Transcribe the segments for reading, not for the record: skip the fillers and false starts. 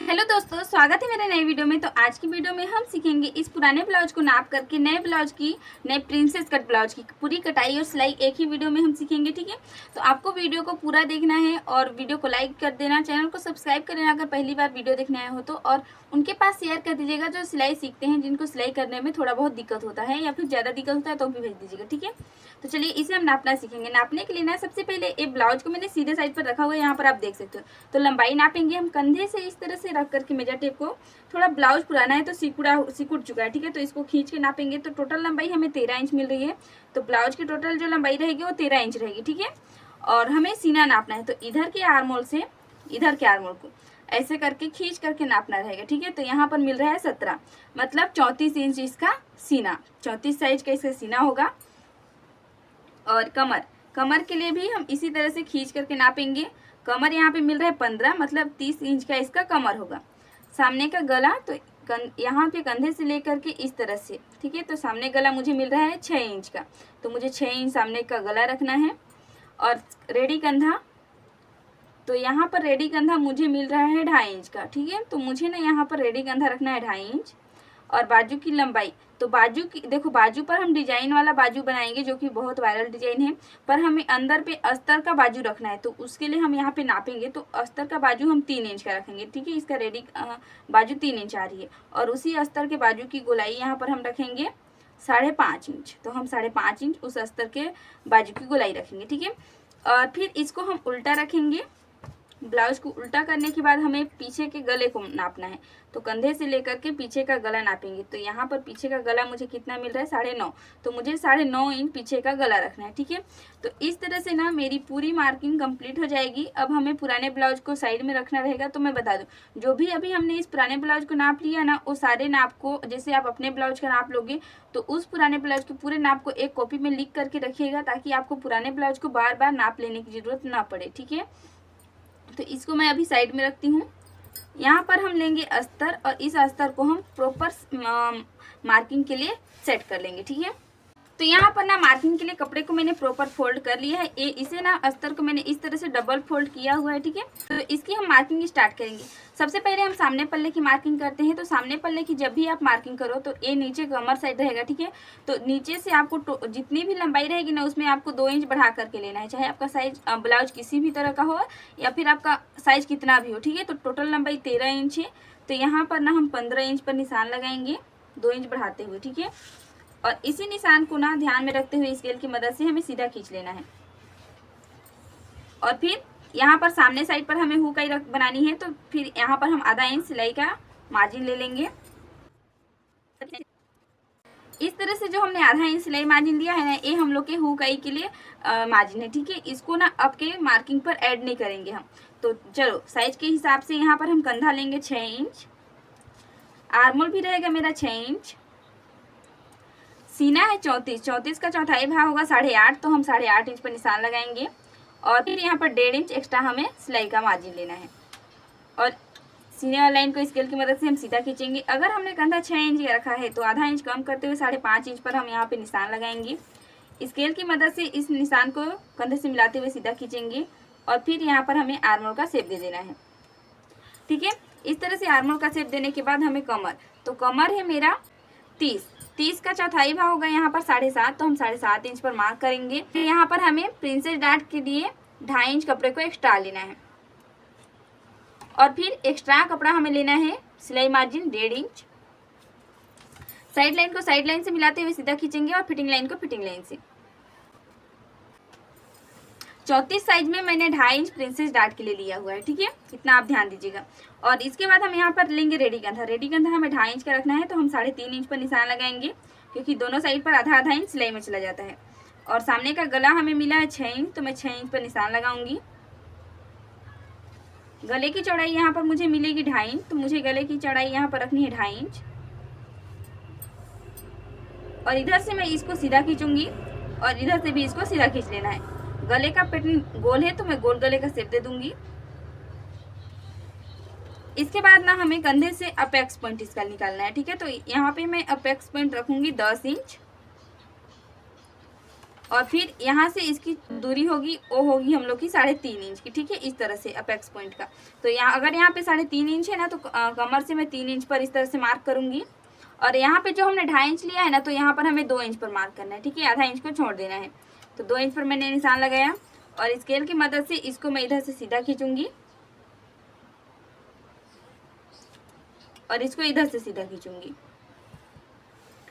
Hello दोस्तों, स्वागत है मेरे नए वीडियो में। तो आज की वीडियो में हम सीखेंगे इस पुराने ब्लाउज को नाप करके नए ब्लाउज की, नए प्रिंसेस कट ब्लाउज की पूरी कटाई और सिलाई एक ही वीडियो में हम सीखेंगे। ठीक है, तो आपको वीडियो को पूरा देखना है और वीडियो को लाइक कर देना, चैनल को सब्सक्राइब कर देना अगर पहली बार वीडियो देखने आए हो तो, और उनके पास शेयर कर दीजिएगा जो सिलाई सीखते हैं, जिनको सिलाई करने में थोड़ा बहुत दिक्कत होता है या फिर ज़्यादा दिक्कत होता है तो भी भेज दीजिएगा। ठीक है, तो चलिए इसे हम नापना सीखेंगे। नापने के लिए ना सबसे पहले एक ब्लाउज को मैंने सीधे साइड पर रखा हुआ है, यहाँ पर आप देख सकते हो। तो लंबाई नापेंगे हम कंधे से इस तरह से रख करके मेजर टेप को। थोड़ा ब्लाउज पुराना है तो सिकुड़ चुका है। ठीक है, तो इसको खींच के नापेंगे तो टोटल लंबाई हमें 13 इंच मिल रही है। तो ब्लाउज की टोटल जो लंबाई रहेगी वो 13 इंच रहेगी। ठीक है, और हमें सीना नापना है तो इधर के आर्मोल से इधर के आर्मोल को ऐसे करके खींच करके नापना रहेगा। ठीक है, तो यहाँ पर मिल रहा है 17, मतलब 34 इंच इसका सीना, 34 साइज का इसका सीना होगा। और कमर के लिए भी हम इसी तरह से खींच करके नापेंगे। कमर यहाँ पे मिल रहा है 15, मतलब 30 इंच का इसका कमर होगा। सामने का गला तो यहाँ पे कंधे से लेकर के इस तरह से। ठीक है, तो सामने गला मुझे मिल रहा है 6 इंच का, तो मुझे 6 इंच सामने का गला रखना है। और रेडी कंधा, तो यहाँ पर रेडी कंधा मुझे मिल रहा है 2.5 इंच का। ठीक है, तो मुझे ना यहाँ पर रेडी कंधा रखना है 2.5 इंच। और बाजू की लंबाई, तो बाजू की देखो, बाजू पर हम डिजाइन वाला बाजू बनाएंगे जो कि बहुत वायरल डिजाइन है, पर हमें अंदर पे अस्तर का बाजू रखना है। तो उसके लिए हम यहाँ पे नापेंगे तो अस्तर का बाजू हम 3 इंच का रखेंगे। ठीक है, इसका रेडी बाजू 3 इंच आ रही है और उसी अस्तर के बाजू की गोलाई यहाँ पर हम रखेंगे 5.5 इंच। तो हम 5.5 इंच उस अस्तर के बाजू की गोलाई रखेंगे। ठीक है, और फिर इसको हम उल्टा रखेंगे। ब्लाउज को उल्टा करने के बाद हमें पीछे के गले को नापना है। तो कंधे से लेकर के पीछे का गला नापेंगे। तो यहाँ पर पीछे का गला मुझे कितना मिल रहा है 9.5, तो मुझे 9.5 इंच पीछे का गला रखना है। ठीक है, तो इस तरह से ना मेरी पूरी मार्किंग कंप्लीट हो जाएगी। अब हमें पुराने ब्लाउज को साइड में रखना रहेगा। तो मैं बता दूं, जो भी अभी हमने इस पुराने ब्लाउज को नाप लिया ना, वो सारे नाप को, जैसे आप अपने ब्लाउज का नाप लोगे तो उस पुराने ब्लाउज के पूरे नाप को एक कॉपी में लिख करके रखिएगा, ताकि आपको पुराने ब्लाउज को बार बार नाप लेने की जरूरत ना पड़े। ठीक है, तो इसको मैं अभी साइड में रखती हूँ। यहाँ पर हम लेंगे अस्तर और इस अस्तर को हम प्रॉपर मार्किंग के लिए सेट कर लेंगे। ठीक है, तो यहाँ पर ना मार्किंग के लिए कपड़े को मैंने प्रॉपर फोल्ड कर लिया है। इसे ना अस्तर को मैंने इस तरह से डबल फोल्ड किया हुआ है। ठीक है, तो इसकी हम मार्किंग स्टार्ट करेंगे। सबसे पहले हम सामने पल्ले की मार्किंग करते हैं। तो सामने पल्ले की जब भी आप मार्किंग करो तो ये नीचे कमर साइड रहेगा। ठीक है, तो नीचे से आपको जितनी भी लंबाई रहेगी ना, उसमें आपको 2 इंच बढ़ा करके लेना है, चाहे आपका साइज ब्लाउज किसी भी तरह का हो या फिर आपका साइज कितना भी हो। ठीक है, तो टोटल लंबाई 13 इंच है। तो यहाँ पर ना हम 15 इंच पर निशान लगाएंगे, 2 इंच बढ़ाते हुए। ठीक है, और इसी निशान को ना ध्यान में रखते हुए स्केल की मदद से हमें सीधा खींच लेना है। और फिर यहाँ पर सामने साइड पर हमें हुकाई बनानी है, तो फिर यहाँ पर हम आधा इंच सिलाई का मार्जिन ले लेंगे। इस तरह से जो हमने आधा इंच सिलाई मार्जिन दिया है ना, ये हम लोग के हुकाई के लिए मार्जिन है। ठीक है, इसको ना अब के मार्किंग पर ऐड नहीं करेंगे हम। तो चलो साइज के हिसाब से यहाँ पर हम कंधा लेंगे 6 इंच, आर्मोल भी रहेगा मेरा 6 इंच, सीना है 34 का चौथाई भाग होगा 8.5, तो हम 8.5 इंच पर निशान लगाएंगे। और फिर यहाँ पर 1.5 इंच एक्स्ट्रा हमें सिलाई का मार्जिन लेना है और सीने वाला लाइन को स्केल की मदद से हम सीधा खींचेंगे। अगर हमने कंधा 6 इंच रखा है तो आधा इंच कम करते हुए 5.5 इंच पर हम यहाँ पे निशान लगाएंगे। स्केल की मदद से इस निशान को कंधे से मिलाते हुए सीधा खींचेंगे और फिर यहाँ पर हमें आर्मोल का शेप दे देना है। ठीक है, इस तरह से आर्मोल का शेप देने के बाद हमें कमर, तो कमर है मेरा 30 का चौथाई भाग होगा यहाँ पर 7.5, तो हम 7.5 इंच पर मार्क करेंगे। फिर यहाँ पर हमें प्रिंसेस डार्ट के लिए 2.5 इंच कपड़े को एक्स्ट्रा लेना है और फिर एक्स्ट्रा कपड़ा हमें लेना है सिलाई मार्जिन 1.5 इंच। साइड लाइन को साइड लाइन से मिलाते हुए सीधा खींचेंगे और फिटिंग लाइन को फिटिंग लाइन से। 34 साइज में मैंने 2.5 इंच प्रिंसेस डार्ट के लिए लिया हुआ है। ठीक है, इतना आप ध्यान दीजिएगा। और इसके बाद हम यहाँ पर लेंगे रेडी कंधा। रेडी कंधा हमें 2.5 इंच का रखना है, तो हम 3.5 इंच पर निशान लगाएंगे, क्योंकि दोनों साइड पर आधा आधा इंच सिलाई में चला जाता है। और सामने का गला हमें मिला है 6 इंच, तो मैं 6 इंच पर निशान लगाऊंगी। गले की चौड़ाई यहाँ पर मुझे मिलेगी 2.5 इंच, तो मुझे गले की चौड़ाई यहाँ पर रखनी है 2.5 इंच। और इधर से मैं इसको सीधा खींचूंगी और इधर से भी इसको सीधा खींच लेना है। गले का पैटर्न गोल है तो मैं गोल गले का शेप दे दूंगी। इसके बाद ना हमें कंधे से अपेक्स पॉइंट इसका निकालना है। ठीक है, तो यहाँ पे मैं अपेक्स पॉइंट रखूंगी 10 इंच और फिर यहाँ से इसकी दूरी होगी वो होगी हम लोग की 3.5 इंच की, ठीक है, इस तरह से अपेक्स पॉइंट का। तो यहाँ अगर यहाँ पे 3.5 इंच है ना, तो कमर से मैं 3 इंच पर इस तरह से मार्क करूंगी। और यहाँ पे जो हमने 2.5 इंच लिया है ना, तो यहाँ पर हमें 2 इंच पर मार्क करना है, ठीक है, आधा इंच को छोड़ देना है। तो 2 इंच पर मैंने निशान लगाया और स्केल की मदद से इसको मैं इधर से सीधा खींचूंगी और इसको इधर से सीधा खींचूंगी,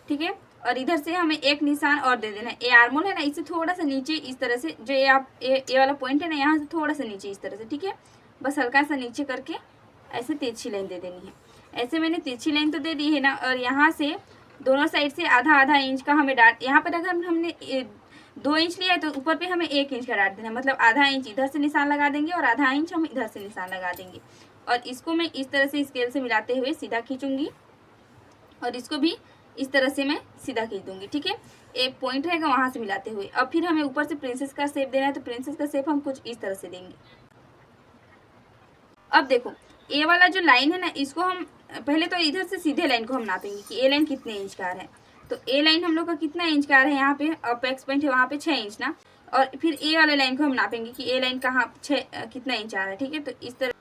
ठीक है। और इधर से हमें एक निशान और दे देना है। ये आर्मोल है ना, इससे थोड़ा सा नीचे इस तरह से, जो ये वाला पॉइंट है ना, यहाँ से थोड़ा सा नीचे इस तरह से, ठीक है, बस हल्का सा नीचे करके ऐसे तिरछी लाइन दे देनी है। ऐसे मैंने तिरछी लाइन तो दे दी है ना, और यहाँ से दोनों साइड से आधा आधा इंच का हमें डाट, यहाँ पर अगर हमने 2 इंच लिया है तो ऊपर पे हमें 1 इंच का डाट देना है, मतलब आधा इंच इधर से निशान लगा देंगे और आधा इंच हम इधर से निशान लगा देंगे। और इसको मैं इस तरह से स्केल से मिलाते हुए सीधा खींचूंगी और इसको भी इस तरह से मैं सीधा खींच दूंगी, ठीक है। एक पॉइंट रहेगा वहां से मिलाते हुए। अब फिर हमें ऊपर से प्रिंसेस का शेप देना है, तो प्रिंसेस का शेप हम कुछ इस तरह से देंगे। अब देखो ये वाला जो लाइन है ना, इसको हम पहले तो इधर से सीधे लाइन को हम नापेंगे कि ये लाइन कितने इंच का है। तो ए लाइन हम लोग का कितना इंच का है, यहाँ पे अपेक्स पॉइंट है वहाँ पे 6 इंच ना। और फिर ए वाले लाइन को हम नापेंगे कि ए लाइन कहाँ कितना इंच आ रहा है, ठीक है। तो इस तरह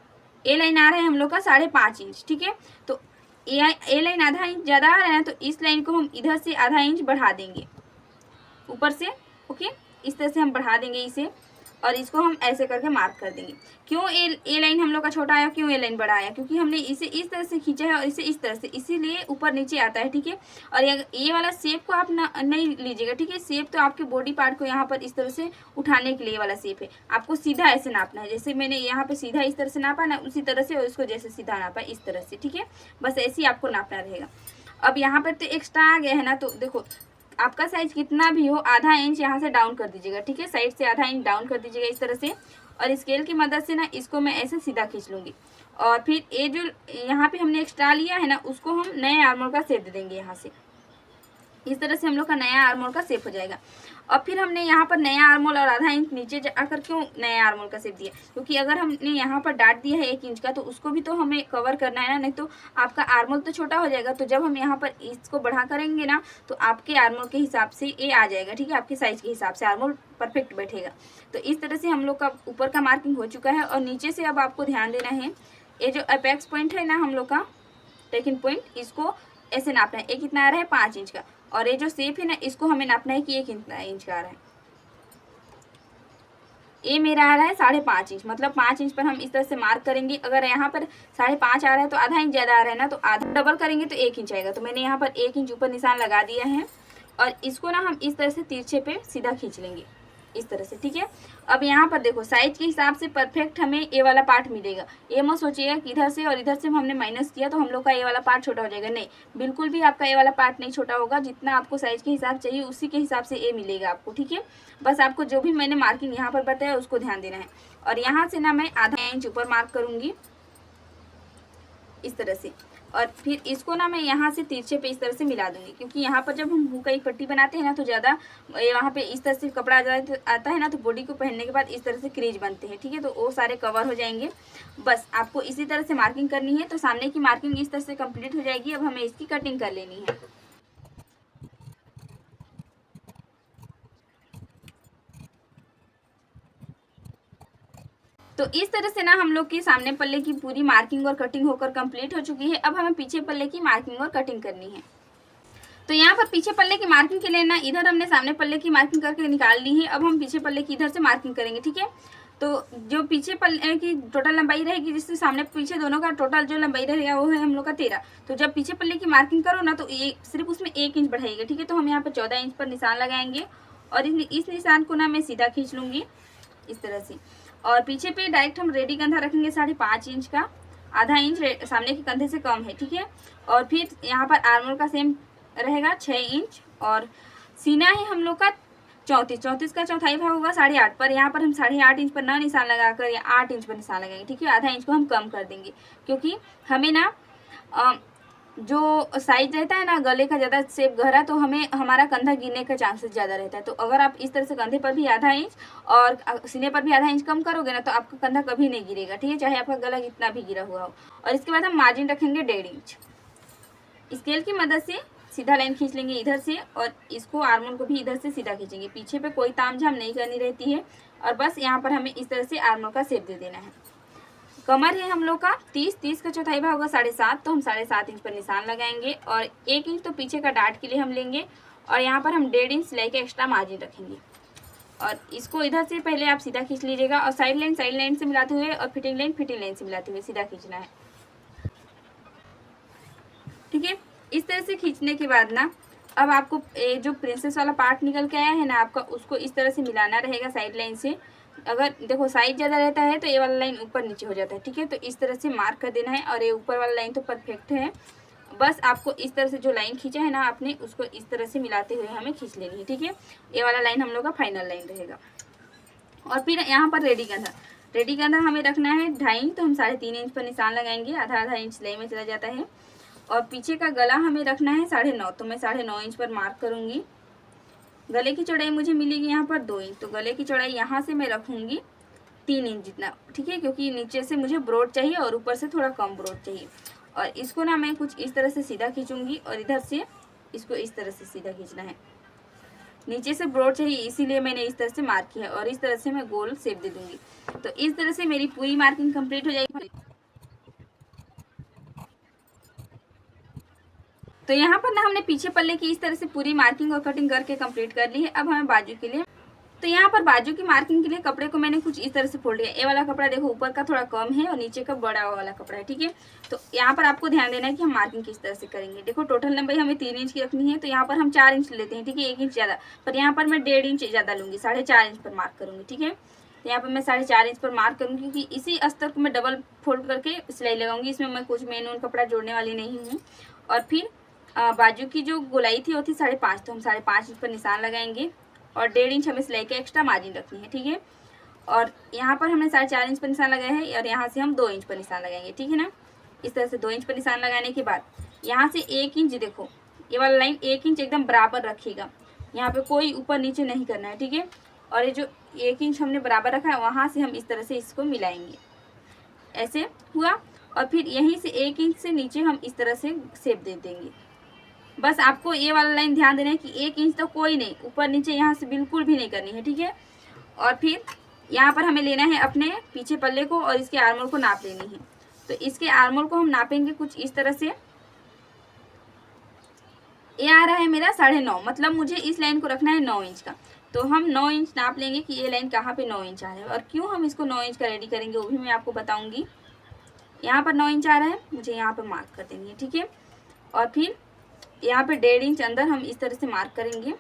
ए लाइन आ रहा है हम लोग का 5.5 इंच, ठीक है। तो ए लाइन आधा इंच ज़्यादा आ रहा है, तो इस लाइन को हम इधर से आधा इंच बढ़ा देंगे ऊपर से, ओके, इस तरह से हम बढ़ा देंगे इसे और इसको हम ऐसे करके मार्क कर देंगे। क्यों ए लाइन हम लोग का छोटा आया, क्यों ए लाइन बड़ा आया, क्योंकि हमने इसे इस तरह से खींचा है और इसे इस तरह से, इसीलिए ऊपर नीचे आता है, ठीक है। और ये वाला शेप को आप नहीं लीजिएगा, ठीक है। शेप तो आपके बॉडी पार्ट को यहाँ पर इस तरह से उठाने के लिए वाला शेप है, आपको सीधा ऐसे नापना है। जैसे मैंने यहाँ पे सीधा इस तरह से नापा ना, उसी तरह से, और इसको जैसे सीधा नापा इस तरह से, ठीक है। बस ऐसे ही आपको नापना रहेगा। अब यहाँ पर तो एक्स्ट्रा आ गया है ना, तो देखो आपका साइज कितना भी हो, आधा इंच यहाँ से डाउन कर दीजिएगा, ठीक है। साइड से आधा इंच डाउन कर दीजिएगा इस तरह से। और स्केल की मदद से ना इसको मैं ऐसे सीधा खींच लूँगी। और फिर ये जो यहाँ पे हमने एक्स्ट्रा लिया है ना, उसको हम नए आर्मोल का शेप दे देंगे यहाँ से। इस तरह से हम लोग का नया आर्मोल का शेप हो जाएगा। और फिर हमने यहाँ पर नया आर्मोल और आधा इंच नीचे जाकर क्यों नया आर्मोल का शेप दिया, क्योंकि अगर हमने यहाँ पर डाट दिया है 1 इंच का, तो उसको भी तो हमें कवर करना है ना, नहीं तो आपका आर्मोल तो छोटा हो जाएगा। तो जब हम यहाँ पर इसको बढ़ा करेंगे ना, तो आपके आर्मोल के हिसाब से ये आ जाएगा, ठीक है, आपके साइज के हिसाब से आर्मोल परफेक्ट बैठेगा। तो इस तरह से हम लोग का ऊपर का मार्किंग हो चुका है। और नीचे से अब आपको ध्यान देना है, ये जो अपेक्स पॉइंट है ना हम लोग का टेकिंग पॉइंट, इसको ऐसे नापना है। ये कितना आ रहा है, 5 इंच का। और ये जो शेप है ना, इसको हमें नापना है कि ये कितना इंच का आ रहा है। ये मेरा आ रहा है 5.5 इंच, मतलब 5 इंच पर हम इस तरह से मार्क करेंगे। अगर यहाँ पर 5.5 आ रहा है तो आधा इंच ज़्यादा आ रहा है ना, तो आधा डबल करेंगे तो 1 इंच आएगा। तो मैंने यहाँ पर 1 इंच ऊपर निशान लगा दिया है और इसको ना हम इस तरह से तिरछे पे सीधा खींच लेंगे इस तरह से, ठीक है। अब यहाँ पर देखो साइज के हिसाब से परफेक्ट हमें ये वाला पार्ट मिलेगा। ये मत सोचिएगा कि इधर से और इधर से हमने माइनस किया तो हम लोग का ये वाला पार्ट छोटा हो जाएगा, नहीं, बिल्कुल भी आपका ये वाला पार्ट नहीं छोटा होगा। जितना आपको साइज के हिसाब चाहिए उसी के हिसाब से ये मिलेगा आपको, ठीक है। बस आपको जो भी मैंने मार्किंग यहाँ पर बताया उसको ध्यान देना है। और यहाँ से ना मैं आधा इंच ऊपर मार्क करूँगी इस तरह से। और फिर इसको ना मैं यहाँ से तिरछे पे इस तरह से मिला दूंगी, क्योंकि यहाँ पर जब हम मुँह का एक पट्टी बनाते हैं ना, तो ज़्यादा वहाँ पे इस तरह से कपड़ा आता है ना, तो बॉडी को पहनने के बाद इस तरह से क्रीज बनते हैं, ठीक है। तो वो सारे कवर हो जाएंगे। बस आपको इसी तरह से मार्किंग करनी है। तो सामने की मार्किंग इस तरह से कंप्लीट हो जाएगी। अब हमें इसकी कटिंग कर लेनी है। तो इस तरह से ना हम लोग की सामने पल्ले की पूरी मार्किंग और कटिंग होकर कंप्लीट हो चुकी है। अब हमें पीछे पल्ले की मार्किंग और कटिंग करनी है। तो यहाँ पर पीछे पल्ले की मार्किंग के लिए ना इधर हमने सामने पल्ले की मार्किंग करके निकाल ली है। अब हम पीछे पल्ले की इधर से मार्किंग करेंगे, ठीक है। तो जो पीछे पल्ले की टोटल लंबाई रहेगी, जिससे सामने पीछे दोनों का टोटल जो लंबाई रहेगा वो है हम लोग का 13। तो जब पीछे पल्ले की मार्किंग करो ना, तो ये सिर्फ उसमें 1 इंच बढ़ाइएगा, ठीक है। तो हम यहाँ पर 14 इंच पर निशान लगाएंगे और इस निशान को ना मैं सीधा खींच लूँगी इस तरह से। और पीछे पे डायरेक्ट हम रेडी कंधा रखेंगे 5.5 इंच का, आधा इंच सामने के कंधे से कम है, ठीक है। और फिर यहाँ पर आर्मोल का सेम रहेगा 6 इंच। और सीना है हम लोग का 34 का चौथाई भाग होगा 8.5 पर। यहाँ पर हम 8.5 इंच पर ना निशान लगाकर या 8 इंच पर निशान लगाएंगे, ठीक है। आधा इंच को हम कम कर देंगे, क्योंकि हमें ना जो साइज रहता है ना गले का ज़्यादा शेप गहरा, तो हमें हमारा कंधा गिरने का चांसेस ज़्यादा रहता है। तो अगर आप इस तरह से कंधे पर भी आधा इंच और सीने पर भी आधा इंच कम करोगे ना, तो आपका कंधा कभी नहीं गिरेगा, ठीक है, चाहे आपका गला कितना भी गिरा हुआ हो। और इसके बाद हम मार्जिन रखेंगे 1.5 इंच। स्केल की मदद से सीधा लाइन खींच लेंगे इधर से, और इसको आर्मोल को भी इधर से सीधा खींचेंगे। पीछे पे कोई तामझाम नहीं करनी रहती है, और बस यहाँ पर हमें इस तरह से आर्मोल का शेप दे देना है। कमर है हम लोग का 30 का चौथाई भाग होगा 7.5, तो हम 7.5 इंच पर निशान लगाएंगे, और 1 इंच तो पीछे का डाट के लिए हम लेंगे, और यहाँ पर हम 1.5 इंच सिलाई का एक्स्ट्रा मार्जिन रखेंगे। और इसको इधर से पहले आप सीधा खींच लीजिएगा, और साइड लाइन से मिलाते हुए, और फिटिंग लाइन से मिलाते हुए सीधा खींचना है। ठीक है, इस तरह से खींचने के बाद ना, अब आपको जो प्रिंसेस वाला पार्ट निकल के आया है ना आपका, उसको इस तरह से मिलाना रहेगा साइड लाइन से। अगर देखो साइज ज़्यादा रहता है तो ये वाला लाइन ऊपर नीचे हो जाता है। ठीक है, तो इस तरह से मार्क कर देना है, और ये ऊपर वाला लाइन तो परफेक्ट है। बस आपको इस तरह से जो लाइन खींचा है ना आपने, उसको इस तरह से मिलाते हुए हमें खींच लेनी है। ठीक है, ये वाला लाइन हम लोग का फाइनल लाइन रहेगा। और फिर यहाँ पर रेडी कंधा हमें रखना है 2.5, तो हम 3.5 इंच पर निशान लगाएंगे, आधा इंच सिलाई में चला जाता है। और पीछे का गला हमें रखना है 9.5, तो मैं 9.5 इंच पर मार्क करूँगी। गले की चौड़ाई मुझे मिलेगी यहाँ पर 2 इंच, तो गले की चौड़ाई यहाँ से मैं रखूँगी 3 इंच जितना। ठीक है, क्योंकि नीचे से मुझे ब्रॉड चाहिए और ऊपर से थोड़ा कम ब्रॉड चाहिए। और इसको ना मैं कुछ इस तरह से सीधा खींचूँगी, और इधर से इसको इस तरह से सीधा खींचना है। नीचे से ब्रॉड चाहिए, इसीलिए मैंने इस तरह से मार्क किया है, और इस तरह से मैं गोल शेप दे दूँगी। तो इस तरह से मेरी पूरी मार्किंग कंप्लीट हो जाएगी। तो यहाँ पर ना हमने पीछे पल्ले की इस तरह से पूरी मार्किंग और कटिंग करके कंप्लीट कर ली है। अब हमें बाजू के लिए, तो यहाँ पर बाजू की मार्किंग के लिए कपड़े को मैंने कुछ इस तरह से फोल्ड किया। ये वाला कपड़ा देखो ऊपर का थोड़ा कम है, और नीचे का बड़ा वाला कपड़ा है। ठीक है, तो यहाँ पर आपको ध्यान देना है कि हम मार्किंग किस तरह से करेंगे। देखो टोटल लंबाई हमें 3 इंच की रखनी है, तो यहाँ पर हम 4 इंच लेते हैं। ठीक है, 1 इंच ज़्यादा, पर यहाँ पर मैं 1.5 इंच ज़्यादा लूँगी, 4.5 इंच पर मार्क करूँगी। ठीक है, तो यहाँ पर मैं 4.5 इंच पर मार्क करूँगी, क्योंकि इसी अस्तर को मैं डबल फोल्ड करके सिलाई लगाऊंगी। इसमें मैं कुछ मेन कपड़ा जोड़ने वाली नहीं हूँ। और फिर बाजू की जो गोलाई थी वो थी 5.5, तो हम 5.5 इंच पर निशान लगाएंगे, और 1.5 इंच हमें सिलाई के एक्स्ट्रा मार्जिन रखनी है। ठीक है, और यहाँ पर हमने 4.5 इंच पर निशान लगाया है, और यहाँ से हम 2 इंच पर निशान लगाएंगे। ठीक है ना, इस तरह से 2 इंच पर निशान लगाने के बाद यहाँ से 1 इंच, देखो ये वाला लाइन 1 इंच एकदम बराबर रखिएगा, यहाँ पे कोई ऊपर नीचे नहीं करना है। ठीक है, और ये जो 1 इंच हमने बराबर रखा है, वहाँ से हम इस तरह से इसको मिलाएंगे, ऐसे हुआ। और फिर यहीं से 1 इंच से नीचे हम इस तरह से शेप दे देंगे। बस आपको ये वाला लाइन ध्यान देना है कि 1 इंच तो कोई नहीं, ऊपर नीचे यहाँ से बिल्कुल भी नहीं करनी है। ठीक है, और फिर यहाँ पर हमें लेना है अपने पीछे पल्ले को, और इसके आर्मोल को नाप लेनी है। तो इसके आर्मोल को हम नापेंगे कुछ इस तरह से। ये आ रहा है मेरा 9.5, मतलब मुझे इस लाइन को रखना है 9 इंच का। तो हम 9 इंच नाप लेंगे कि ये लाइन कहाँ पे 9 इंच आ रहा है, और क्यों हम इसको 9 इंच का रेडी करेंगे वो भी मैं आपको बताऊँगी। यहाँ पर 9 इंच आ रहा है, मुझे यहाँ पर मार्क कर देंगे। ठीक है, और फिर यहाँ पे 1.5 इंच अंदर हम इस तरह से मार्क करेंगे,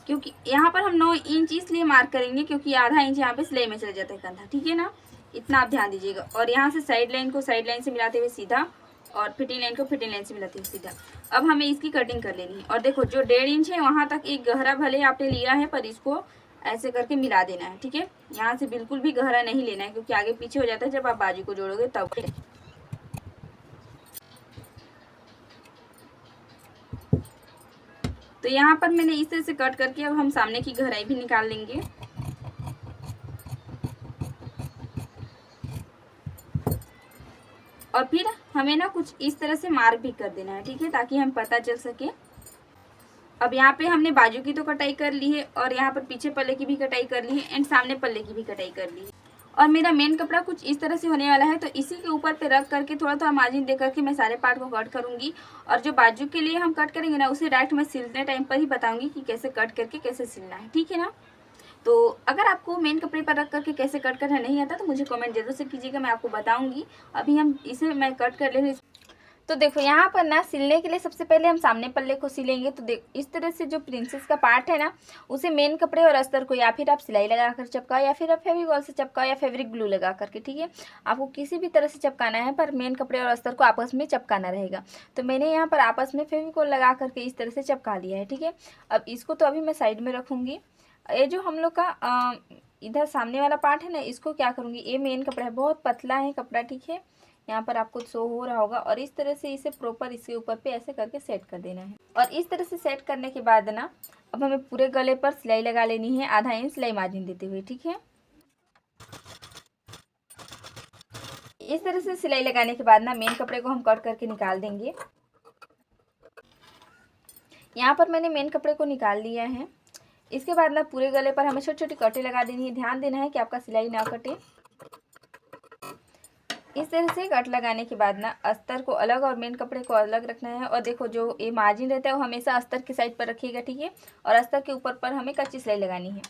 क्योंकि यहाँ पर हम 9 इंच इसलिए मार्क करेंगे क्योंकि आधा इंच यहाँ पे सिलाई में चला जाता है कंधा। ठीक है ना, इतना आप ध्यान दीजिएगा। और यहाँ से साइड लाइन को साइड लाइन से मिलाते हुए सीधा, और फिटिंग लाइन को फिटिंग लाइन से मिलाते हुए सीधा। अब हमें इसकी कटिंग कर लेनी है। और देखो जो 1.5 इंच है वहाँ तक एक गहरा भले आपने लिया है, पर इसको ऐसे करके मिला देना है। ठीक है, यहाँ से बिल्कुल भी गहरा नहीं लेना है, क्योंकि आगे पीछे हो जाता है जब आप बाजू को जोड़ोगे तब। तो यहाँ पर मैंने इस तरह से कट करके अब हम सामने की गहराई भी निकाल लेंगे। और फिर हमें ना कुछ इस तरह से मार्क भी कर देना है। ठीक है, ताकि हम पता चल सके। अब यहाँ पे हमने बाजू की तो कटाई कर ली है, और यहाँ पर पीछे पल्ले की भी कटाई कर ली है, एंड सामने पल्ले की भी कटाई कर ली है। और मेरा मेन कपड़ा कुछ इस तरह से होने वाला है, तो इसी के ऊपर पे रख करके थोड़ा थोड़ा मार्जिन दे करके मैं सारे पार्ट को कट करूंगी। और जो बाजू के लिए हम कट करेंगे ना, उसे डायरेक्ट मैं सिलने टाइम पर ही बताऊंगी कि कैसे कट करके कैसे सिलना है। ठीक है ना, तो अगर आपको मेन कपड़े पर रख करके कैसे कट करना नहीं आता तो मुझे कमेंट जरूर से कीजिएगा, मैं आपको बताऊंगी। अभी हम इसे मैं कट कर ले रही हूँ। तो देखो यहाँ पर ना सिलने के लिए सबसे पहले हम सामने पल्ले को सिलेंगे। तो देख इस तरह से जो प्रिंसेस का पार्ट है ना, उसे मेन कपड़े और अस्तर को या फिर आप सिलाई लगा कर चिपकाओ, या फिर आप फेविकॉल से चिपकाओ, या फेब्रिक ग्लू लगा करके। ठीक है, आपको किसी भी तरह से चिपकाना है, पर मेन कपड़े और अस्तर को आपस में चिपकाना रहेगा। तो मैंने यहाँ पर आपस में फेविकॉल लगा करके इस तरह से चिपका लिया है। ठीक है, अब इसको तो अभी मैं साइड में रखूँगी। ये जो हम लोग का इधर सामने वाला पार्ट है ना, इसको क्या करूँगी, ये मेन कपड़ा है, बहुत पतला है कपड़ा। ठीक है, यहाँ पर आपको शो हो रहा होगा, और इस तरह से इसे प्रॉपर इसके ऊपर पे ऐसे करके सेट कर देना है। और इस तरह से सेट करने के बाद ना, अब हमें पूरे गले पर सिलाई लगा लेनी है, आधा इंच सिलाई मार्जिन देते हुए। ठीक है, इस तरह से सिलाई लगाने के बाद ना मेन कपड़े को हम कट करके निकाल देंगे। यहाँ पर मैंने मेन कपड़े को निकाल लिया है। इसके बाद ना पूरे गले पर हमें छोटी छोटी कटे लगा देनी है। ध्यान देना है कि आपका सिलाई ना कटे। इस तरह से कट लगाने के बाद ना अस्तर को अलग और मेन कपड़े को अलग रखना है। और देखो जो ये मार्जिन रहता है वो हमेशा अस्तर की साइड पर रखिएगा, ठीक है। और अस्तर के ऊपर पर हमें कच्ची सिलाई लगानी है।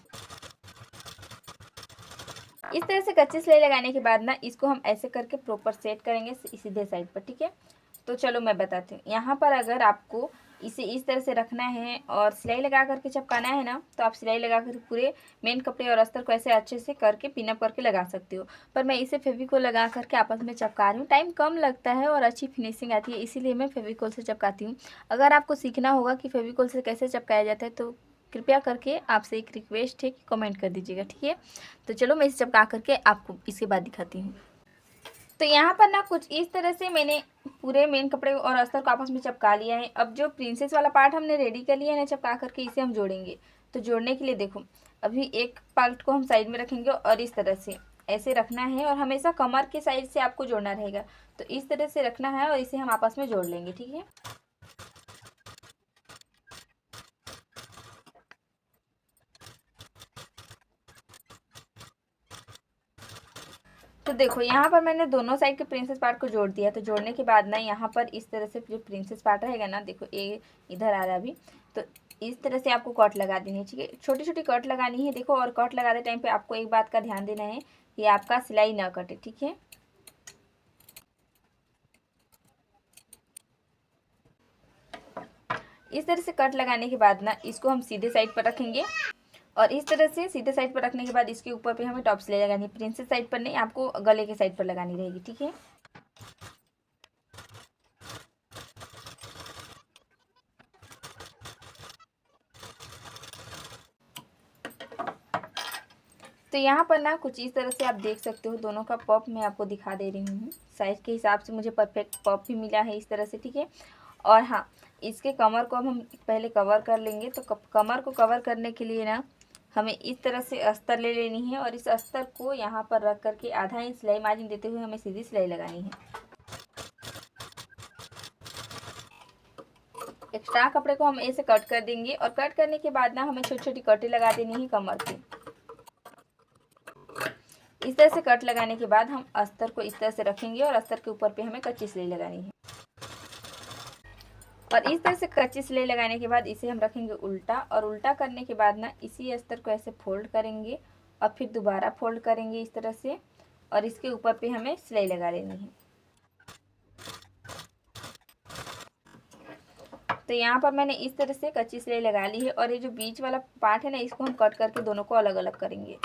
इस तरह से कच्ची सिलाई लगाने के बाद ना इसको हम ऐसे करके प्रॉपर सेट करेंगे सीधे साइड पर, ठीक है। तो चलो मैं बताती हूँ। यहाँ पर अगर आपको इसे इस तरह से रखना है और सिलाई लगा करके चिपकाना है ना, तो आप सिलाई लगा कर पूरे मेन कपड़े और अस्तर को ऐसे अच्छे से करके पिनअप करके लगा सकते हो। पर मैं इसे फेविकोल लगा करके आपस में चिपका रही हूँ। टाइम कम लगता है और अच्छी फिनिशिंग आती है, इसीलिए मैं फेविकोल से चिपकाती हूँ। अगर आपको सीखना होगा कि फेविकोल से कैसे चिपकाया जाता है तो कृपया करके आपसे एक रिक्वेस्ट है कि कमेंट कर दीजिएगा, ठीक है। तो चलो मैं इसे चिपका करके आपको इसके बाद दिखाती हूँ। तो यहाँ पर ना कुछ इस तरह से मैंने पूरे मेन कपड़े और अस्तर को आपस में चिपका लिया है। अब जो प्रिंसेस वाला पार्ट हमने रेडी कर लिया है ना चिपका करके, इसे हम जोड़ेंगे। तो जोड़ने के लिए देखो, अभी एक पार्ट को हम साइड में रखेंगे और इस तरह से ऐसे रखना है और हमेशा कमर के साइड से आपको जोड़ना रहेगा। तो इस तरह से रखना है और इसे हम आपस में जोड़ लेंगे, ठीक है। तो देखो यहाँ पर मैंने दोनों साइड के प्रिंसेस पार्ट को जोड़ दिया। तो जोड़ने के बाद ना यहाँ पर इस तरह से जो प्रिंसेस पार्ट रहेगा ना, देखो ये इधर आ रहा है अभी। तो इस तरह से आपको कट लगा देनी है, ठीक है। छोटी छोटी कट लगानी है देखो। और कट लगाते टाइम पे आपको एक बात का ध्यान देना है कि आपका सिलाई ना कटे, ठीक है। इस तरह से कट लगाने के बाद ना इसको हम सीधे साइड पर रखेंगे। और इस तरह से सीधे साइड पर रखने के बाद इसके ऊपर पे हमें टॉप सिलाई लगानी है। प्रिंसेस साइड पर नहीं, आपको गले के साइड पर लगानी रहेगी, ठीक है। तो यहाँ पर ना कुछ इस तरह से आप देख सकते हो। दोनों का पफ मैं आपको दिखा दे रही हूँ। साइज के हिसाब से मुझे परफेक्ट पफ भी मिला है इस तरह से, ठीक है। और हाँ, इसके कमर को अब हम पहले कवर कर लेंगे। तो कमर को कवर करने के लिए ना हमें इस तरह से अस्तर ले लेनी है और इस अस्तर को यहाँ पर रख करके आधा इंच सिलाई मार्जिन देते हुए हमें सीधी सिलाई लगानी है। एक्स्ट्रा कपड़े को हम ऐसे कट कर देंगे और कट करने के बाद ना हमें छोटी छोटी कटें लगा देनी है कमर पे। इस तरह से कट लगाने के बाद हम अस्तर को इस तरह से रखेंगे और अस्तर के ऊपर पे हमें कच्ची सिलाई लगानी है। और इस तरह से कच्ची सिलाई लगाने के बाद इसे हम रखेंगे उल्टा। और उल्टा करने के बाद ना इसी अस्तर को ऐसे फोल्ड करेंगे और फिर दोबारा फोल्ड करेंगे इस तरह से। और इसके ऊपर पे हमें सिलाई लगा लेनी है। तो यहाँ पर मैंने इस तरह से कच्ची सिलाई लगा ली है। और ये जो बीच वाला पार्ट है ना, इसको हम कट करके दोनों को अलग अलग करेंगे।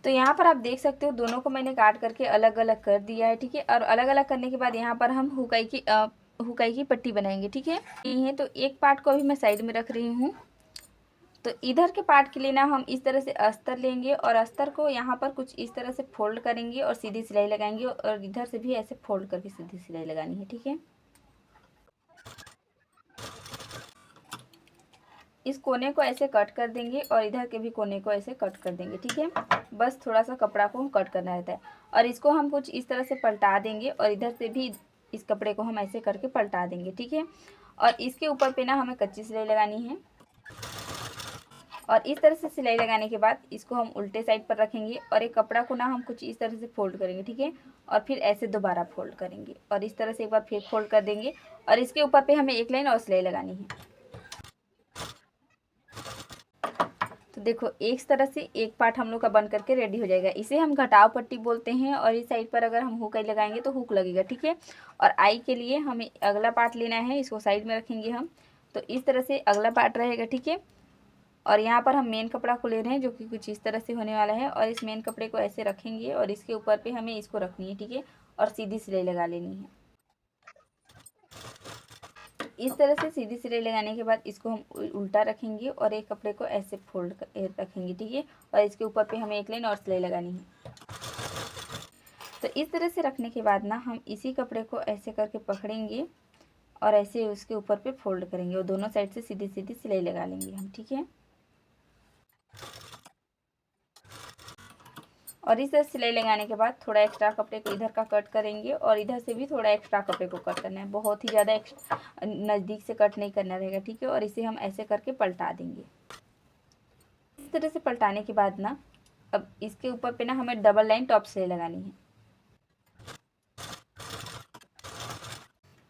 तो यहाँ पर आप देख सकते हो दोनों को मैंने काट करके अलग अलग कर दिया है, ठीक है। और अलग अलग करने के बाद यहाँ पर हम हुकाई की पट्टी बनाएंगे, ठीक है। ये तो एक पार्ट को अभी मैं साइड में रख रही हूँ। तो इधर के पार्ट के लिए ना हम इस तरह से अस्तर लेंगे और अस्तर को यहाँ पर कुछ इस तरह से फोल्ड करेंगे और सीधी सिलाई लगाएंगे। और इधर से भी ऐसे फोल्ड करके सीधी सिलाई लगानी है, ठीक है। इस कोने को ऐसे कट कर देंगे और इधर के भी कोने को ऐसे कट कर देंगे, ठीक है। बस थोड़ा सा कपड़ा को हम कट करना रहता है। और इसको हम कुछ इस तरह से पलटा देंगे और इधर से भी इस कपड़े को हम ऐसे करके पलटा देंगे, ठीक है। और इसके ऊपर पे ना हमें कच्ची सिलाई लगानी है। और इस तरह से सिलाई लगाने के बाद इसको हम उल्टे साइड पर रखेंगे और एक कपड़ा को ना हम कुछ इस तरह से फोल्ड करेंगे, ठीक है। और फिर ऐसे दोबारा फोल्ड करेंगे और इस तरह से एक बार फिर फोल्ड कर देंगे। और इसके ऊपर पे हमें एक लाइन और सिलाई लगानी है। तो देखो एक तरह से एक पार्ट हम लोग का बन करके रेडी हो जाएगा। इसे हम घटाव पट्टी बोलते हैं। और इस साइड पर अगर हम हुक आई लगाएंगे तो हुक लगेगा, ठीक है। और आई के लिए हमें अगला पार्ट लेना है, इसको साइड में रखेंगे हम। तो इस तरह से अगला पार्ट रहेगा, ठीक है। और यहाँ पर हम मेन कपड़ा को ले रहे हैं जो कि कुछ इस तरह से होने वाला है। और इस मेन कपड़े को ऐसे रखेंगे और इसके ऊपर पे हमें इसको रखनी है, ठीक है। और सीधी सिलाई लगा लेनी है। इस तरह से सीधी सिलाई लगाने के बाद इसको हम उल्टा रखेंगे और एक कपड़े को ऐसे फोल्ड रखेंगे, ठीक है। और इसके ऊपर पे हमें एक लाइन और सिलाई लगानी है। तो इस तरह से रखने के बाद ना हम इसी कपड़े को ऐसे करके पकड़ेंगे और ऐसे उसके ऊपर पे फोल्ड करेंगे और दोनों साइड से सीधी सीधी सिलाई लगा लेंगे हम, ठीक है। और इस तरह सिलाई लगाने के बाद थोड़ा एक्स्ट्रा कपड़े को इधर का कट करेंगे और इधर से भी थोड़ा एक्स्ट्रा कपड़े को कट करना है। बहुत ही ज़्यादा नज़दीक से कट नहीं करना रहेगा, ठीक है। और इसे हम ऐसे करके पलटा देंगे। इस तरह से पलटाने के बाद ना अब इसके ऊपर पे ना हमें डबल लाइन टॉप सिलाई लगानी है।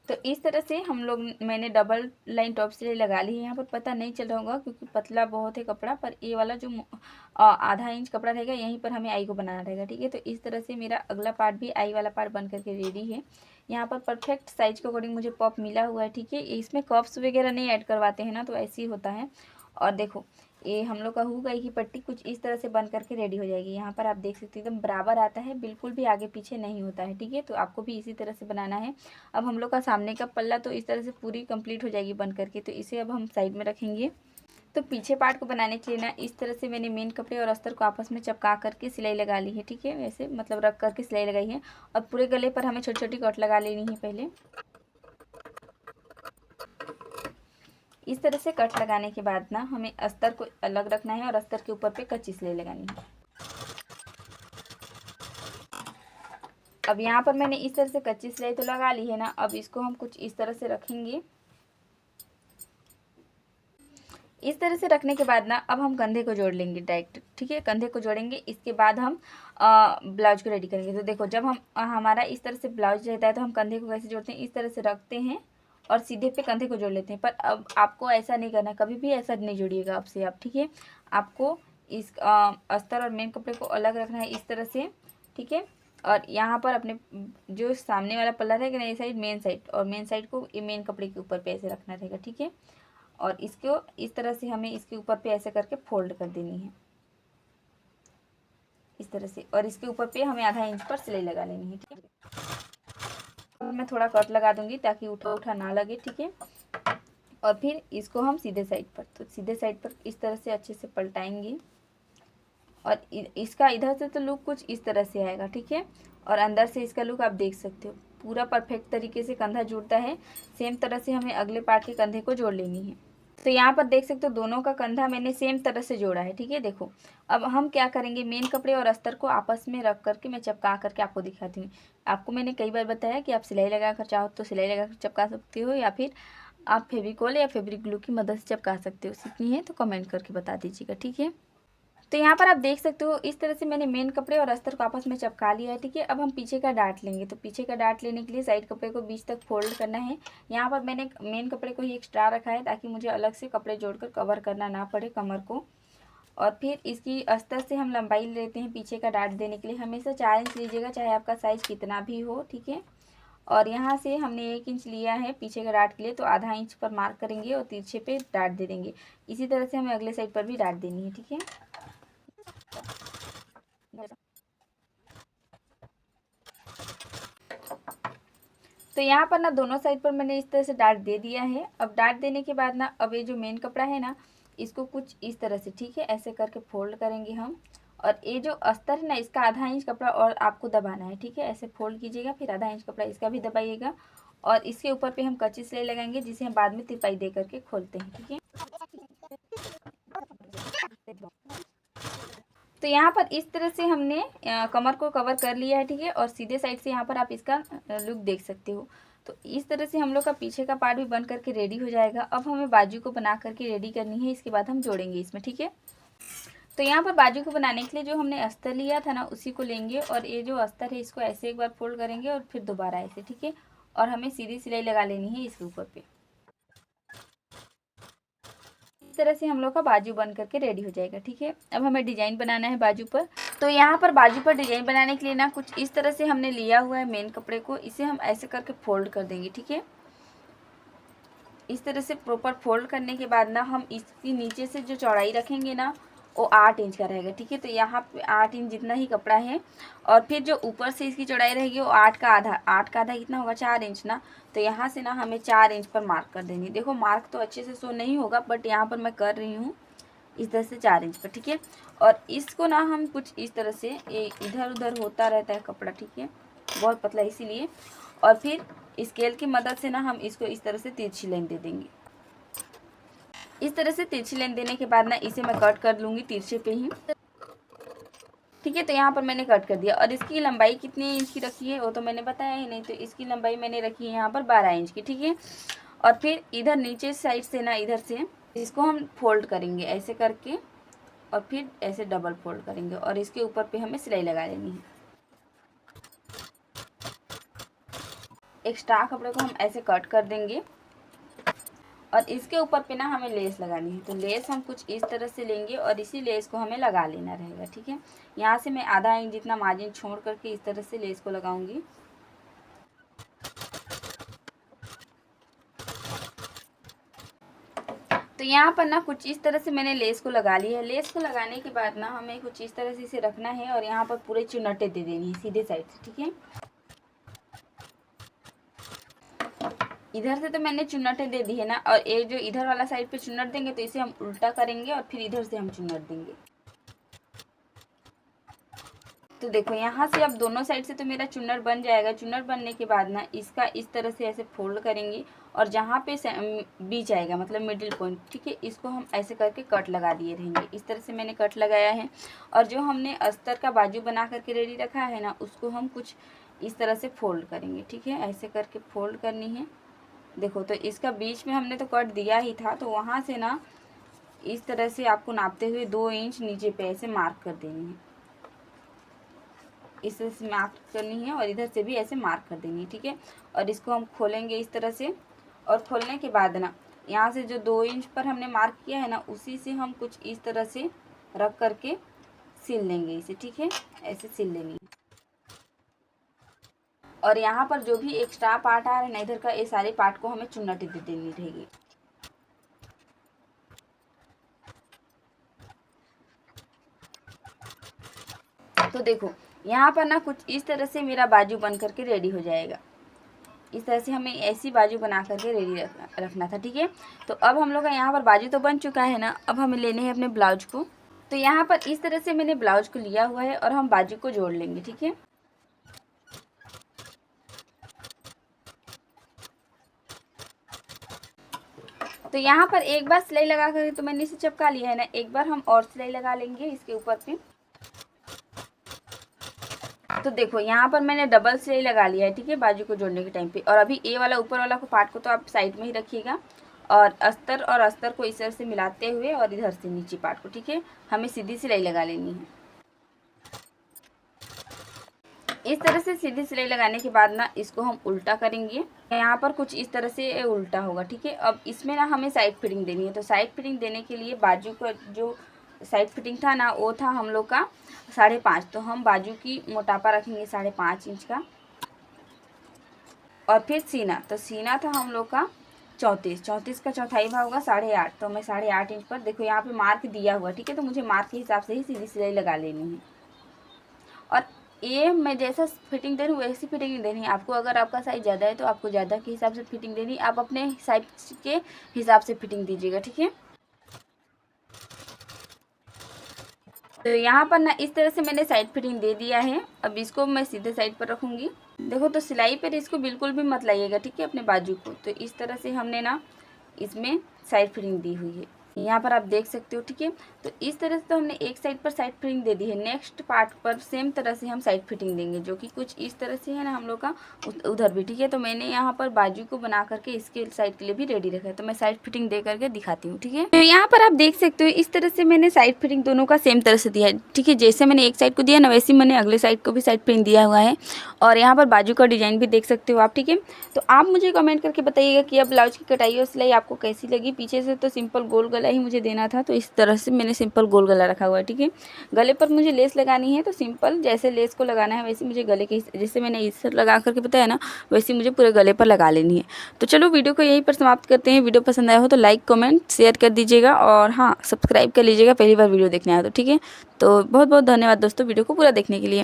तो इस तरह से हम लोग मैंने डबल लाइन टॉप सिलाई लगा ली है। यहाँ पर पता नहीं चल रहा होगा क्योंकि पतला बहुत है कपड़ा, पर ये वाला जो आधा इंच कपड़ा रहेगा यहीं पर हमें आई को बनाना रहेगा, ठीक है। तो इस तरह से मेरा अगला पार्ट भी आई वाला पार्ट बन करके रेडी है। यहाँ पर परफेक्ट साइज के अकॉर्डिंग मुझे पॉप मिला हुआ है, ठीक है। इसमें कप्स वगैरह नहीं ऐड करवाते हैं ना, तो ऐसे ही होता है। और देखो ये हम लोग का हु गई की पट्टी कुछ इस तरह से बन करके रेडी हो जाएगी। यहाँ पर आप देख सकते हो एकदम बराबर आता है, बिल्कुल भी आगे पीछे नहीं होता है, ठीक है। तो आपको भी इसी तरह से बनाना है। अब हम लोग का सामने का पल्ला तो इस तरह से पूरी कंप्लीट हो जाएगी बन करके, तो इसे अब हम साइड में रखेंगे। तो पीछे पार्ट को बनाने के लिए ना इस तरह से मैंने मेन कपड़े और अस्तर को आपस में चिपका करके सिलाई लगा ली है, ठीक है। वैसे मतलब रख करके सिलाई लगाई है। और पूरे गले पर हमें छोटी छोटी कट लगा लेनी है पहले। इस तरह से कट लगाने के बाद ना हमें अस्तर को अलग रखना है और अस्तर के ऊपर पे कच्ची सिलाई लगानी है। अब यहाँ पर मैंने इस तरह से कच्ची सिलाई तो लगा ली है ना, अब इसको हम कुछ इस तरह से रखेंगे। इस तरह से रखने के बाद ना अब हम कंधे को जोड़ लेंगे डायरेक्ट, ठीक है। कंधे को जोड़ेंगे, इसके बाद हम ब्लाउज को रेडी करेंगे। तो देखो जब हम हमारा इस तरह से ब्लाउज रहता है तो हम कंधे को कैसे जोड़ते हैं, इस तरह से रखते हैं और सीधे पे कंधे को जोड़ लेते हैं। पर अब आपको ऐसा नहीं करना, कभी भी ऐसा नहीं जोड़िएगा आपसे आप, ठीक है। आपको इस अस्तर और मेन कपड़े को अलग रखना है इस तरह से, ठीक है। और यहाँ पर अपने जो सामने वाला पल्ला रहेगा ना ये साइड मेन साइड, और मेन साइड को मेन कपड़े के ऊपर पे ऐसे रखना रहेगा, ठीक है। और इसको इस तरह से हमें इसके ऊपर पे ऐसे करके फोल्ड कर देनी है इस तरह से, और इसके ऊपर पे हमें आधा इंच पर सिलाई लगा लेनी है, ठीक है। मैं थोड़ा कट लगा दूंगी ताकि उठा उठा ना लगे, ठीक है। और फिर इसको हम सीधे साइड पर, तो सीधे साइड पर इस तरह से अच्छे से पलटाएंगे। और इसका इधर से तो लुक कुछ इस तरह से आएगा, ठीक है। और अंदर से इसका लुक आप देख सकते हो, पूरा परफेक्ट तरीके से कंधा जुड़ता है। सेम तरह से हमें अगले पार्ट के कंधे को जोड़ लेनी है। तो यहाँ पर देख सकते हो दोनों का कंधा मैंने सेम तरह से जोड़ा है, ठीक है। देखो अब हम क्या करेंगे, मेन कपड़े और अस्तर को आपस में रख करके मैं चिपका करके आपको दिखाती हूँ। आपको मैंने कई बार बताया कि आप सिलाई लगा कर चाहो तो सिलाई लगा कर चिपका सकते हो, या फिर आप फेविकोल या फेब्रिक ग्लू की मदद से चिपका सकते हो। सीखनी है तो कमेंट करके बता दीजिएगा, ठीक है। तो यहाँ पर आप देख सकते हो इस तरह से मैंने मेन कपड़े और अस्तर को आपस में चिपका लिया है, ठीक है। अब हम पीछे का डाट लेंगे। तो पीछे का डाट लेने के लिए साइड कपड़े को बीच तक फोल्ड करना है। यहाँ पर मैंने मेन कपड़े को ही एक्स्ट्रा रखा है ताकि मुझे अलग से कपड़े जोड़कर कवर करना ना पड़े कमर को। और फिर इसकी अस्तर से हम लंबाई लेते हैं पीछे का डाट देने के लिए। हमेशा 4 इंच लीजिएगा, चाहे आपका साइज़ कितना भी हो, ठीक है। और यहाँ से हमने 1 इंच लिया है पीछे का डाट के लिए, तो आधा इंच पर मार्क करेंगे और तिरछे पे डाट दे देंगे। इसी तरह से हमें अगले साइड पर भी डाट देनी है, ठीक है। तो यहाँ पर ना दोनों साइड पर मैंने इस तरह से डाट दे दिया है। अब डाट देने के बाद ना अब ये जो मेन कपड़ा है ना इसको कुछ इस तरह से, ठीक है, ऐसे करके फोल्ड करेंगे हम। और ये जो अस्तर है ना इसका आधा इंच कपड़ा और आपको दबाना है, ठीक है। ऐसे फोल्ड कीजिएगा, फिर आधा इंच कपड़ा इसका भी दबाइएगा और इसके ऊपर पे हम कच्ची सिलाई लगाएंगे जिसे हम बाद में तिरपाई दे करके खोलते हैं, ठीक है। तो यहाँ पर इस तरह से हमने कमर को कवर कर लिया है, ठीक है। और सीधे साइड से यहाँ पर आप इसका लुक देख सकते हो। तो इस तरह से हम लोग का पीछे का पार्ट भी बन करके रेडी हो जाएगा। अब हमें बाजू को बना करके रेडी करनी है, इसके बाद हम जोड़ेंगे इसमें, ठीक है। तो यहाँ पर बाजू को बनाने के लिए जो हमने अस्तर लिया था ना उसी को लेंगे और ये जो अस्तर है इसको ऐसे एक बार फोल्ड करेंगे और फिर दोबारा ऐसे, ठीक है। और हमें सीधी सिलाई लगा लेनी है इसके ऊपर पे। इस तरह से हम लोग का बाजू बन करके रेडी हो जाएगा, ठीक है। अब हमें डिजाइन बनाना है बाजू पर। तो यहाँ पर बाजू पर डिजाइन बनाने के लिए ना कुछ इस तरह से हमने लिया हुआ है मेन कपड़े को, इसे हम ऐसे करके फोल्ड कर देंगे, ठीक है। इस तरह से प्रॉपर फोल्ड करने के बाद ना हम इसकी नीचे से जो चौड़ाई रखेंगे ना वो 8 इंच का रहेगा, ठीक है। तो यहाँ पे 8 इंच जितना ही कपड़ा है और फिर जो ऊपर से इसकी चौड़ाई रहेगी वो 8 का आधा, 8 का आधा कितना होगा, 4 इंच ना। तो यहाँ से ना हमें 4 इंच पर मार्क कर देनी। देखो मार्क तो अच्छे से शो नहीं होगा बट यहाँ पर मैं कर रही हूँ इस तरह से 4 इंच पर, ठीक है। और इसको ना हम कुछ इस तरह से इधर उधर होता रहता है कपड़ा, ठीक है, बहुत पतला इसीलिए। और फिर स्केल की मदद से ना हम इसको इस तरह से तिरछी लाइन दे देंगे। इस तरह से तिरछी लाइन देने के बाद ना इसे मैं कट कर लूँगी तिरछे पे ही। ठीक है। तो यहाँ पर मैंने कट कर दिया और इसकी लंबाई कितनी इंच की रखी है वो तो मैंने बताया ही नहीं, तो इसकी लंबाई मैंने रखी है यहाँ पर 12 इंच की। ठीक है। और फिर इधर नीचे साइड से ना, इधर से इसको हम फोल्ड करेंगे ऐसे करके और फिर ऐसे डबल फोल्ड करेंगे और इसके ऊपर पे हमें सिलाई लगा लेनी है। एक्स्ट्रा कपड़े को हम ऐसे कट कर देंगे और इसके ऊपर पे ना हमें लेस लगानी है। तो लेस हम कुछ इस तरह से लेंगे और इसी लेस को हमें लगा लेना रहेगा। ठीक है। यहाँ से मैं आधा इंच जितना मार्जिन छोड़ करके इस तरह से लेस को लगाऊंगी। तो यहाँ पर ना कुछ इस तरह से मैंने लेस को लगा लिया है। लेस को लगाने के बाद ना हमें कुछ इस तरह से इसे रखना है और यहाँ पर पूरे चुन्नटे दे देनी है सीधे साइड से। ठीक है। इधर से तो मैंने चुन्नटें दे दी है ना, और ये जो इधर वाला साइड पे चुन्नट देंगे तो इसे हम उल्टा करेंगे और फिर इधर से हम चुन्नट देंगे। तो देखो यहाँ से अब दोनों साइड से तो मेरा चुन्नट बन जाएगा। चुन्नट बनने के बाद ना इसका इस तरह से ऐसे फोल्ड करेंगे और जहाँ पे बीच आएगा मतलब मिडिल पॉइंट, ठीक है, इसको हम ऐसे करके कट लगा दिए रहेंगे। इस तरह से मैंने कट लगाया है और जो हमने अस्तर का बाजू बना करके रेडी रखा है ना, उसको हम कुछ इस तरह से फोल्ड करेंगे। ठीक है। ऐसे करके फोल्ड करनी है। देखो तो इसका बीच में हमने तो कट दिया ही था, तो वहाँ से ना इस तरह से आपको नापते हुए 2 इंच नीचे पे ऐसे मार्क कर देनी है। इस तरह से मार्क करनी है और इधर से भी ऐसे मार्क कर देनी है। ठीक है। और इसको हम खोलेंगे इस तरह से, और खोलने के बाद ना यहाँ से जो 2 इंच पर हमने मार्क किया है ना, उसी से हम कुछ इस तरह से रख करके सिल लेंगे इसे। ठीक है। ऐसे सिल लेंगे और यहाँ पर जो भी एक्स्ट्रा पार्ट आ रहा है ना इधर का, ये सारे पार्ट को हमें चुन्नटी दे देनी रहेगी। तो देखो यहाँ पर ना कुछ इस तरह से मेरा बाजू बन करके रेडी हो जाएगा। इस तरह से हमें ऐसी बाजू बना करके रेडी रखना था। ठीक है। तो अब हम लोग का यहाँ पर बाजू तो बन चुका है ना, अब हमें लेने हैं अपने ब्लाउज को। तो यहाँ पर इस तरह से मैंने ब्लाउज को लिया हुआ है और हम बाजू को जोड़ लेंगे। ठीक है। तो यहाँ पर एक बार सिलाई लगा कर तो मैंने इसे चिपका लिया है ना, एक बार हम और सिलाई लगा लेंगे इसके ऊपर पे। तो देखो यहाँ पर मैंने डबल सिलाई लगा लिया है। ठीक है। बाजू को जोड़ने के टाइम पे, और अभी ये वाला ऊपर वाला को पार्ट को तो आप साइड में ही रखिएगा और अस्तर को इस तरह से मिलाते हुए और इधर से नीचे पार्ट को, ठीक है, हमें सीधी सिलाई लगा लेनी है। इस तरह से सीधी सिलाई लगाने के बाद ना इसको हम उल्टा करेंगे। यहाँ पर कुछ इस तरह से उल्टा होगा। ठीक है। अब इसमें ना हमें साइड फिटिंग देनी है। तो साइड फिटिंग देने के लिए बाजू का जो साइड फिटिंग था ना, वो था हम लोग का 5.5। तो हम बाजू की मोटापा रखेंगे 5.5 इंच का। और फिर सीना, तो सीना था हम लोग का 34 का चौथाई भाग होगा 8.5। तो मैं 8.5 इंच पर, देखो यहाँ पे मार्क दिया हुआ। ठीक है। तो मुझे मार्क के हिसाब से ही सीधी सिलाई लगा लेनी है। और ये मैं जैसा फिटिंग दे रही हूँ वैसी फिटिंग नहीं देनी है आपको। अगर आपका साइज ज़्यादा है तो आपको ज़्यादा के हिसाब से फिटिंग देनी, आप अपने साइज के हिसाब से फिटिंग दीजिएगा। ठीक है। तो यहाँ पर ना इस तरह से मैंने साइड फिटिंग दे दिया है। अब इसको मैं सीधे साइड पर रखूँगी। देखो तो सिलाई पर इसको बिल्कुल भी मत लाइएगा। ठीक है। अपने बाजू को तो इस तरह से हमने ना इसमें साइड फिटिंग दी हुई है, यहाँ पर आप देख सकते हो। ठीक है। तो इस तरह से तो हमने एक साइड पर साइड फिटिंग दे दी है। नेक्स्ट पार्ट पर सेम तरह से हम साइड फिटिंग देंगे, जो कि कुछ इस तरह से है ना हम लोग का उधर भी। ठीक है। तो मैंने यहाँ पर बाजू को बना करके इसके साइड के लिए भी रेडी रखा है। तो मैं साइड फिटिंग दे करके दिखाती हूँ। ठीक है। तो यहाँ पर आप देख सकते हो इस तरह से मैंने साइड फिटिंग दोनों का सेम तरह से दिया है। ठीक है। जैसे मैंने एक साइड को दिया ना, वैसे मैंने अगले साइड को भी साइड फिटिंग दिया हुआ है। और यहाँ पर बाजू का डिजाइन भी देख सकते हो आप। ठीक है। तो आप मुझे कमेंट करके बताइएगा कि अब ब्लाउज की कटाई और सिलाई आपको कैसी लगी। पीछे से तो सिंपल गोल गला ही मुझे देना था, तो इस तरह से मैंने सिंपल गोल गला रखा हुआ है। ठीक है। गले पर मुझे लेस लगानी है, तो सिंपल जैसे लेस को लगाना है वैसे मुझे गले के, जैसे मैंने इस लगा करके बताया ना, वैसे मुझे पूरे गले पर लगा लेनी है। तो चलो वीडियो को यहीं पर समाप्त करते हैं। वीडियो पसंद आया हो तो लाइक कमेंट शेयर कर दीजिएगा और हाँ, सब्सक्राइब कर लीजिएगा पहली बार वीडियो देखने आया तो। ठीक है। तो बहुत बहुत धन्यवाद दोस्तों वीडियो को पूरा देखने के लिए।